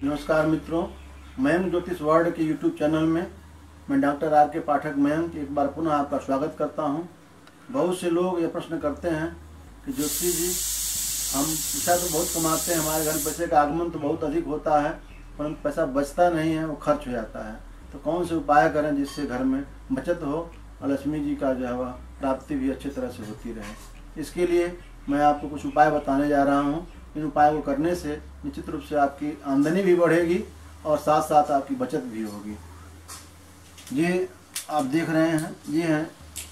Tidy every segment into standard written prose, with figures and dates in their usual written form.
नमस्कार मित्रों, मयंक ज्योतिष वर्ल्ड के यूट्यूब चैनल में मैं डॉक्टर आर के पाठक मयंक एक बार पुनः आपका स्वागत करता हूं। बहुत से लोग ये प्रश्न करते हैं कि ज्योतिष जी, हम पैसा तो बहुत कमाते हैं, हमारे घर पैसे का आगमन तो बहुत अधिक होता है, परंतु पैसा बचता नहीं है, वो खर्च हो जाता है। तो कौन से उपाय करें जिससे घर में बचत हो और लक्ष्मी जी का जो है वह प्राप्ति भी अच्छी तरह से होती रहे। इसके लिए मैं आपको कुछ उपाय बताने जा रहा हूँ। इन उपायों को करने से निश्चित रूप से आपकी आमदनी भी बढ़ेगी और साथ साथ आपकी बचत भी होगी। ये आप देख रहे हैं, ये है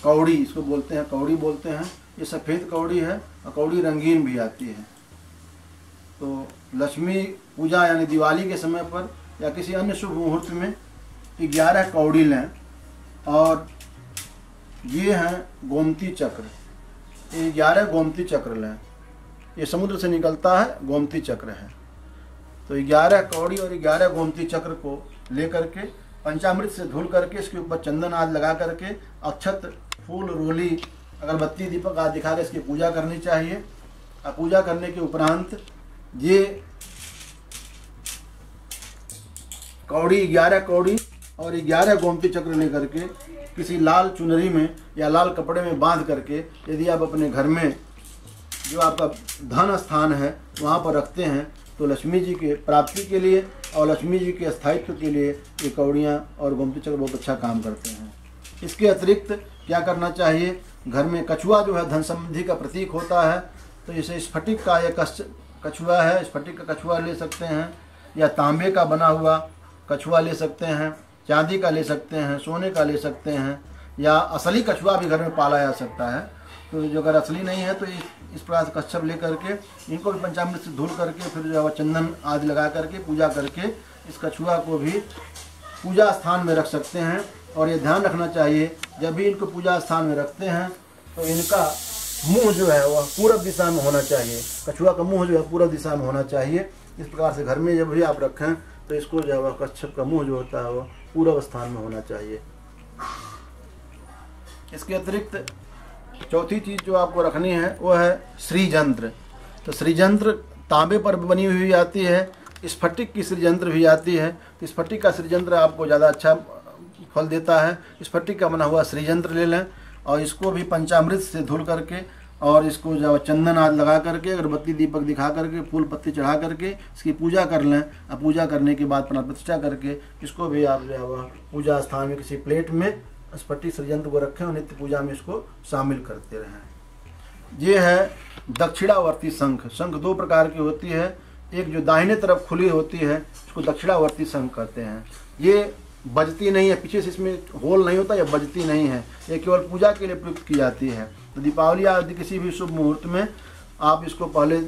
कौड़ी, इसको बोलते हैं कौड़ी बोलते हैं। ये सफ़ेद कौड़ी है और कौड़ी रंगीन भी आती है। तो लक्ष्मी पूजा यानी दिवाली के समय पर या किसी अन्य शुभ मुहूर्त में 11 कौड़ी लें। और ये हैं गोमती चक्र, ये 11 गोमती चक्र लें। ये समुद्र से निकलता है गोमती चक्र है। तो 11 कौड़ी और 11 गोमती चक्र को लेकर के पंचामृत से धुल करके इसके ऊपर चंदन आदि लगा करके अक्षत, फूल, रोली, अगरबत्ती, दीपक आदि दिखा के इसकी पूजा करनी चाहिए। और पूजा करने के उपरांत ये कौड़ी 11 कौड़ी और 11 गोमती चक्र लेकर के किसी लाल चुनरी में या लाल कपड़े में बांध करके यदि आप अपने घर में जो आपका धन स्थान है वहाँ पर रखते हैं तो लक्ष्मी जी के प्राप्ति के लिए और लक्ष्मी जी के स्थायित्व के लिए ये कौड़ियाँ और गोमती चक्र बहुत अच्छा काम करते हैं। इसके अतिरिक्त क्या करना चाहिए, घर में कछुआ जो है धन समृद्धि का प्रतीक होता है। तो जैसे स्फटिक का एक कछुआ है, स्फटिक का कछुआ ले सकते हैं, या तांबे का बना हुआ कछुआ ले सकते हैं, चांदी का ले सकते हैं, सोने का ले सकते हैं, या असली कछुआ भी घर में पाला जा सकता है। तो जो अगर असली नहीं है तो इस प्रकार से कच्छप ले करके इनको भी पंचामृत से धुल करके फिर जो है चंदन आदि लगा करके पूजा करके इस कछुआ को भी पूजा स्थान में रख सकते हैं। और ये ध्यान रखना चाहिए, जब भी इनको पूजा स्थान में रखते हैं तो इनका मुंह जो है वह पूरब दिशा में होना चाहिए। कछुआ का मुंह जो है पूरब दिशा में होना चाहिए। इस प्रकार से घर में जब भी आप रखें तो इसको जो है वह कच्छप का मुंह जो होता है वह पूरब स्थान में होना चाहिए। इसके अतिरिक्त चौथी चीज़ जो आपको रखनी है वो है श्रीयंत्र। तो श्रीयंत्र तांबे पर बनी हुई आती है, स्फटिक की श्रीयंत्र भी आती है। तो स्फटिक का श्रीयंत्र आपको ज़्यादा अच्छा फल देता है। स्फटिक का बना हुआ श्रीयंत्र ले लें और इसको भी पंचामृत से धुल करके और इसको जो चंदन आदि लगा करके अगरबत्ती दीपक दिखा करके फूल पत्ती चढ़ा करके इसकी पूजा कर लें। और पूजा करने के बाद प्राण प्रतिष्ठा करके इसको भी आप जो है वह पूजा स्थान में किसी प्लेट में स्फटिक श्रीयंत्र को रखें और नित्य पूजा में इसको शामिल करते रहें। ये है दक्षिणावर्ती शंख। शंख 2 प्रकार की होती है। एक जो दाहिने तरफ खुली होती है उसको दक्षिणावर्ती शंख कहते हैं। ये बजती नहीं है, पीछे से इसमें होल नहीं होता, या बजती नहीं है, ये केवल पूजा के लिए प्रयुक्त की जाती है। तो दीपावली आदि किसी भी शुभ मुहूर्त में आप इसको पहले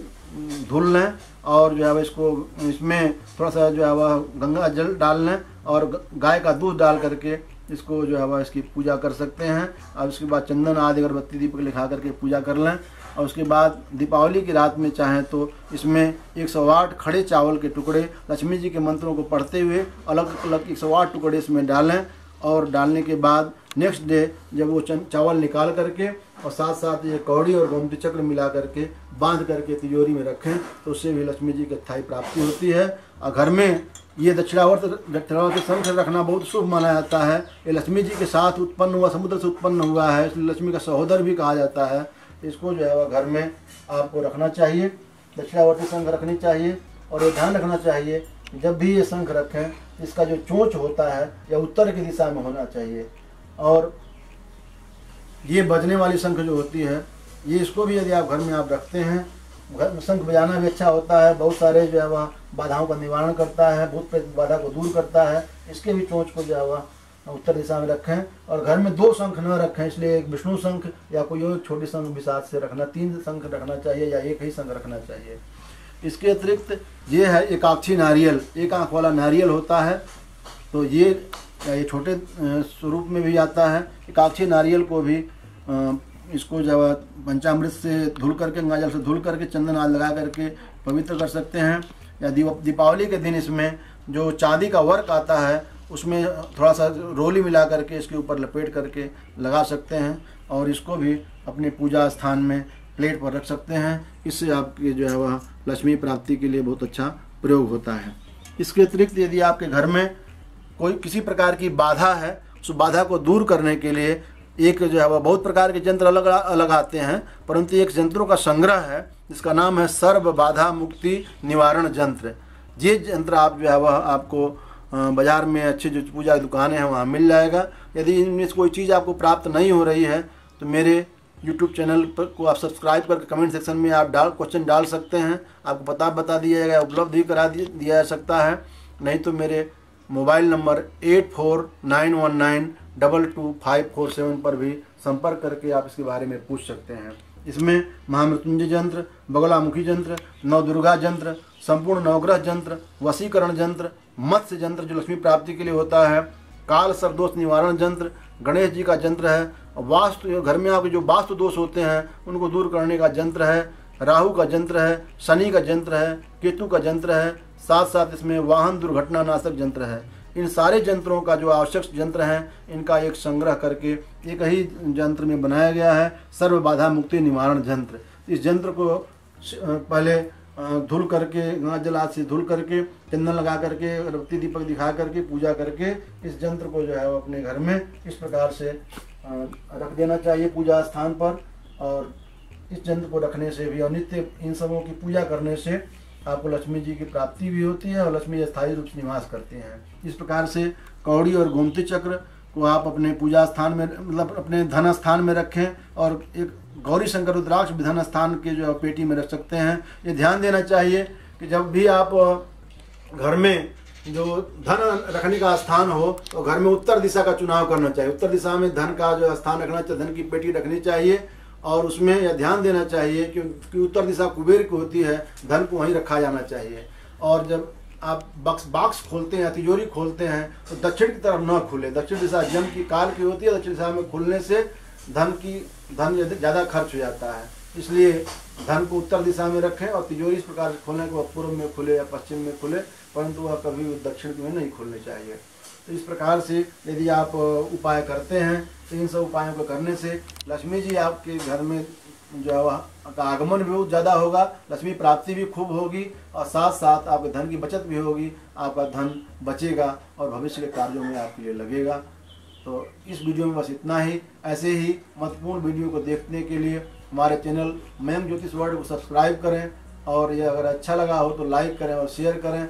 धुल लें और जो है इसको इसमें थोड़ा सा जो है वह गंगा जल डाल लें और गाय का दूध डाल करके इसको जो है वह इसकी पूजा कर सकते हैं। और उसके बाद चंदन आदि अगरबत्ती दीपक लिखा करके पूजा कर लें। और उसके बाद दीपावली की रात में चाहें तो इसमें 108 खड़े चावल के टुकड़े लक्ष्मी जी के मंत्रों को पढ़ते हुए अलग अलग 108 टुकड़े इसमें डालें। और डालने के बाद नेक्स्ट डे जब वो चावल निकाल करके और साथ साथ ये कौड़ी और गोमती चक्र मिला करके बांध करके तिजोरी में रखें तो उससे भी लक्ष्मी जी की अस्थायी प्राप्ति होती है। और घर में ये दक्षिणावर्त शंख रखना बहुत शुभ माना जाता है। ये लक्ष्मी जी के साथ उत्पन्न हुआ, समुद्र से उत्पन्न हुआ है, इसलिए लक्ष्मी का सहोदर भी कहा जाता है। इसको जो है वह घर में आपको रखना चाहिए, दक्षिणावर्ती शंख रखनी चाहिए। और ये ध्यान रखना चाहिए जब भी ये शंख रखें इसका जो चोंच होता है या उत्तर की दिशा में होना चाहिए। और ये बजने वाली शंख जो होती है ये इसको भी यदि आप घर में आप रखते हैं, घर में शंख बजाना भी अच्छा होता है। बहुत सारे जो है वह बाधाओं का निवारण करता है, भूत प्रेत बाधा को दूर करता है। इसके भी चोंच को जो है वह उत्तर दिशा में रखें। और घर में 2 शंख न रखें, इसलिए एक विष्णु शंख या कोई और छोटी शंख भी साथ से रखना, 3 शंख रखना चाहिए या एक ही शंख रखना चाहिए। इसके अतिरिक्त ये है एकाक्षी नारियल, एक आँख वाला नारियल होता है। तो ये छोटे स्वरूप में भी आता है। एकाक्षी नारियल को भी इसको जब पंचामृत से धुल करके गंगा जल से धुल करके चंदन आदि लगा करके पवित्र कर सकते हैं। या दीपावली के दिन इसमें जो चांदी का वर्क आता है उसमें थोड़ा सा रोली मिला करके इसके ऊपर लपेट करके लगा सकते हैं और इसको भी अपने पूजा स्थान में प्लेट पर रख सकते हैं। इससे आपके जो है वह लक्ष्मी प्राप्ति के लिए बहुत अच्छा प्रयोग होता है। इसके अतिरिक्त यदि आपके घर में कोई किसी प्रकार की बाधा है, उस बाधा को दूर करने के लिए एक जो है वह बहुत प्रकार के यंत्र अलग अलग आते हैं, परंतु एक यंत्रों का संग्रह है जिसका नाम है सर्व बाधा मुक्ति निवारण यंत्र। ये यंत्र आप जो है वह आपको बाज़ार में अच्छे जो पूजा की दुकानें हैं वहाँ मिल जाएगा। यदि इनमें से कोई चीज़ आपको प्राप्त नहीं हो रही है तो मेरे YouTube चैनल पर को आप सब्सक्राइब करके कमेंट सेक्शन में आप क्वेश्चन डाल सकते हैं, आपको बता दिया जाएगा, उपलब्ध भी करा दिया जा सकता है। नहीं तो मेरे मोबाइल नंबर 8491922547 पर भी संपर्क करके आप इसके बारे में पूछ सकते हैं। इसमें महामृत्युंजय यंत्र, बगलामुखी यंत्र, नवदुर्गा यंत्र, संपूर्ण नवग्रह यंत्र, वशीकरण यंत्र, मत्स्य यंत्र जो लक्ष्मी प्राप्ति के लिए होता है, काल सर्वदोष निवारण यंत्र, गणेश जी का यंत्र है, वास्तु घर में आपके जो वास्तु दोष होते हैं उनको दूर करने का यंत्र है, राहु का यंत्र है, शनि का यंत्र है, केतु का यंत्र है, साथ साथ इसमें वाहन दुर्घटना नाशक यंत्र है। इन सारे यंत्रों का जो आवश्यक यंत्र हैं इनका एक संग्रह करके एक ही यंत्र में बनाया गया है सर्व बाधा मुक्ति निवारण यंत्र। इस यंत्र को पहले धुल करके गंगा जल आदि से धुल करके चंदन लगा करके अगरबत्ती दीपक दिखा करके पूजा करके इस यंत्र को जो है वो अपने घर में इस प्रकार से रख देना चाहिए पूजा स्थान पर। और इस यंत्र को रखने से भी और नित्य इन सबों की पूजा करने से आपको लक्ष्मी जी की प्राप्ति भी होती है और लक्ष्मी स्थायी रूप से निवास करते हैं। इस प्रकार से कौड़ी और गोमती चक्र को आप अपने पूजा स्थान में मतलब अपने धन स्थान में रखें और एक गौरी शंकर रुद्राक्ष भी धन स्थान के जो पेटी में रख सकते हैं। ये ध्यान देना चाहिए कि जब भी आप घर में जो धन रखने का स्थान हो तो घर में उत्तर दिशा का चुनाव करना चाहिए। उत्तर दिशा में धन का जो स्थान रखना चाहिए, धन की पेटी रखनी चाहिए और उसमें यह ध्यान देना चाहिए कि उत्तर दिशा कुबेर की होती है, धन को वहीं रखा जाना चाहिए। और जब आप बॉक्स खोलते हैं, तिजोरी खोलते हैं तो दक्षिण की तरफ न खुले। दक्षिण दिशा जम की काल की होती है, दक्षिण दिशा में खुलने से धन ज़्यादा खर्च हो जाता है। इसलिए धन को उत्तर दिशा में रखें और तिजोरी इस प्रकार से खोलने के बाद पूर्व में खुले या पश्चिम में खुले, परंतु वह कभी दक्षिण में नहीं खुलने चाहिए। तो इस प्रकार से यदि आप उपाय करते हैं तो इन सब उपायों को करने से लक्ष्मी जी आपके घर में जो का आगमन भी बहुत ज़्यादा होगा, लक्ष्मी प्राप्ति भी खूब होगी और साथ साथ आपके धन की बचत भी होगी, आपका धन बचेगा और भविष्य के कार्यों में आपके लिए लगेगा। तो इस वीडियो में बस इतना ही। ऐसे ही महत्वपूर्ण वीडियो को देखने के लिए हमारे चैनल मयंक ज्योतिष वर्ल्ड को सब्सक्राइब करें और ये अगर अच्छा लगा हो तो लाइक करें और शेयर करें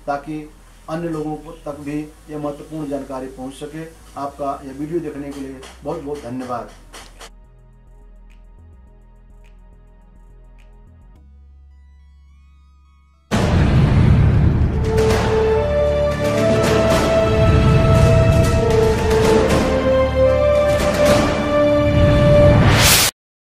ताकि अन्य लोगों को तक भी ये महत्वपूर्ण जानकारी पहुंच सके। आपका यह वीडियो देखने के लिए बहुत बहुत धन्यवाद।